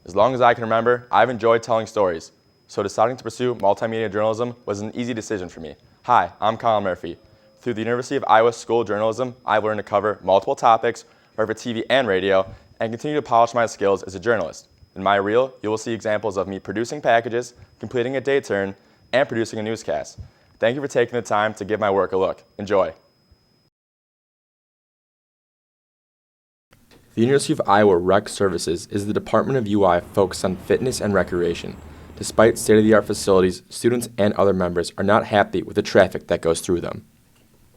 As long as I can remember, I've enjoyed telling stories, so deciding to pursue multimedia journalism was an easy decision for me. Hi, I'm Colin Murphy. Through the University of Iowa School of Journalism, I've learned to cover multiple topics, write for TV and radio, and continue to polish my skills as a journalist. In my reel, you will see examples of me producing packages, completing a day turn, and producing a newscast. Thank you for taking the time to give my work a look. Enjoy. The University of Iowa Rec Services is the Department of UI focused on fitness and recreation. Despite state-of-the-art facilities, students and other members are not happy with the traffic that goes through them.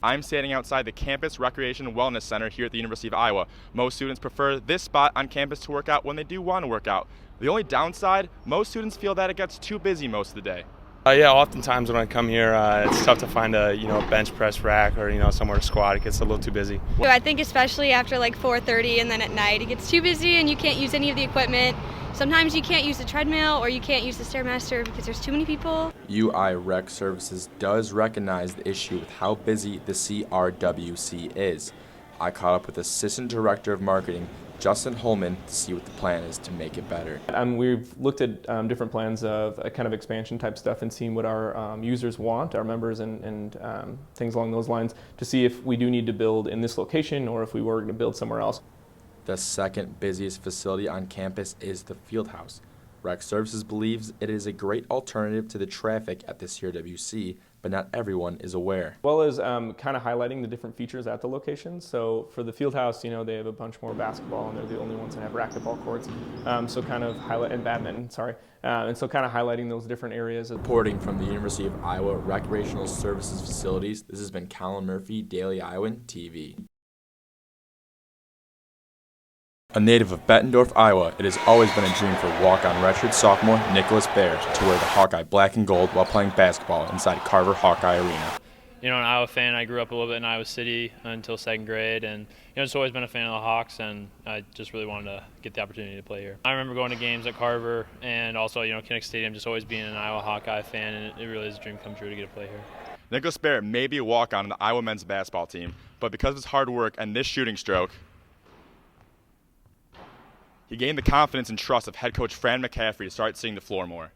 I'm standing outside the Campus Recreation and Wellness Center here at the University of Iowa. Most students prefer this spot on campus to work out when they do want to work out. The only downside, most students feel that it gets too busy most of the day. Yeah, oftentimes when I come here, it's tough to find a bench press rack or somewhere to squat. It gets a little too busy. I think especially after like 4:30 and then at night, it gets too busy and you can't use any of the equipment. Sometimes you can't use the treadmill or you can't use the Stairmaster because there's too many people. UI Rec Services does recognize the issue with how busy the CRWC is. I caught up with Assistant Director of Marketing, Justin Holman, to see what the plan is to make it better. We've looked at different plans of kind of expansion type stuff and seen what our users want, our members and things along those lines, to see if we do need to build in this location or if we were going to build somewhere else. The second busiest facility on campus is the Fieldhouse. Rec Services believes it is a great alternative to the traffic at the CRWC, but not everyone is aware. As well as kind of highlighting the different features at the location. So for the Fieldhouse, they have a bunch more basketball and they're the only ones that have racquetball courts. So kind of highlight, and badminton, sorry. And so kind of highlighting those different areas. Reporting from the University of Iowa Recreational Services Facilities, this has been Colin Murphy, Daily Iowan TV. A native of Bettendorf, Iowa, it has always been a dream for walk-on redshirt sophomore Nicholas Baer to wear the Hawkeye black and gold while playing basketball inside Carver Hawkeye Arena. An Iowa fan. I grew up a little bit in Iowa City until second grade, and just always been a fan of the Hawks, and I just really wanted to get the opportunity to play here. I remember going to games at Carver and also Kinnick Stadium, just always being an Iowa Hawkeye fan, and it really is a dream come true to get to play here. Nicholas Baer may be a walk-on in the Iowa men's basketball team, but because of his hard work and this shooting stroke, he gained the confidence and trust of head coach Fran McCaffrey to start seeing the floor more.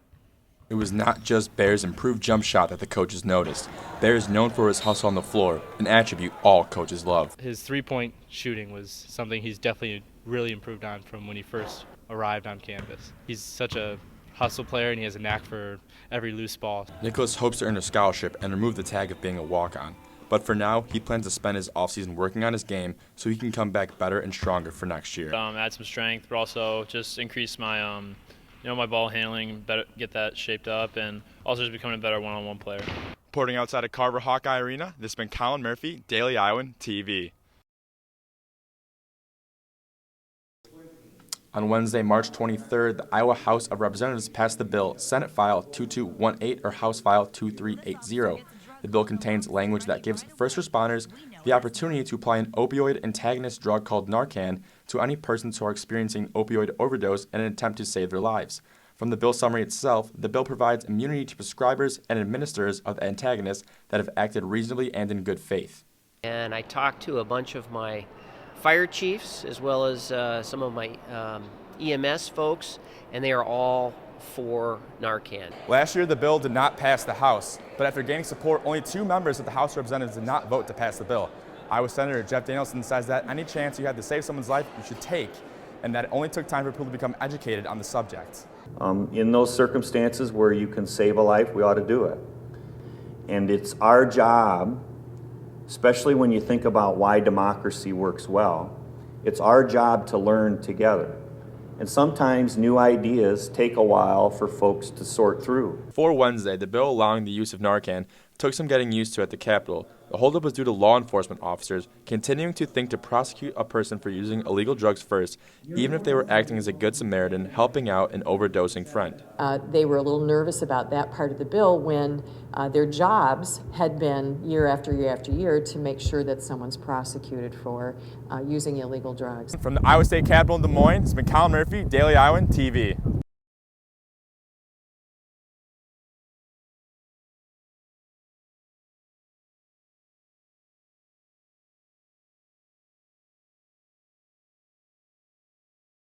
It was not just Baer's improved jump shot that the coaches noticed. Baer is known for his hustle on the floor, an attribute all coaches love. His three-point shooting was something he's definitely really improved on from when he first arrived on campus. He's such a hustle player and he has a knack for every loose ball. Nicholas hopes to earn a scholarship and remove the tag of being a walk-on. But for now, he plans to spend his offseason working on his game so he can come back better and stronger for next year. Add some strength, but also just increase my, my ball handling, get that shaped up, and also just becoming a better one-on-one player. Reporting outside of Carver Hawkeye Arena, this has been Colin Murphy, Daily Iowan TV. On Wednesday, March 23rd, the Iowa House of Representatives passed the bill, Senate File 2218 or House File 2380. The bill contains language that gives first responders the opportunity to apply an opioid antagonist drug called Narcan to any persons who are experiencing opioid overdose in an attempt to save their lives. From the bill summary itself, the bill provides immunity to prescribers and administrators of the antagonists that have acted reasonably and in good faith. And I talked to a bunch of my fire chiefs as well as some of my EMS folks, and they are all for Narcan. Last year, the bill did not pass the House, but after gaining support, only 2 members of the House of Representatives did not vote to pass the bill. Iowa Senator Jeff Danielson says that any chance you had to save someone's life, you should take, and that it only took time for people to become educated on the subject. In those circumstances where you can save a life, we ought to do it. And it's our job, especially when you think about why democracy works well, it's our job to learn together. And sometimes new ideas take a while for folks to sort through. For Wednesday, the bill allowing the use of Narcan took some getting used to at the Capitol. The holdup was due to law enforcement officers continuing to think to prosecute a person for using illegal drugs first, even if they were acting as a good Samaritan, helping out an overdosing friend. They were a little nervous about that part of the bill when their jobs had been year after year after year to make sure that someone's prosecuted for using illegal drugs. From the Iowa State Capitol in Des Moines, it's been Colin Murphy, Daily Iowan TV.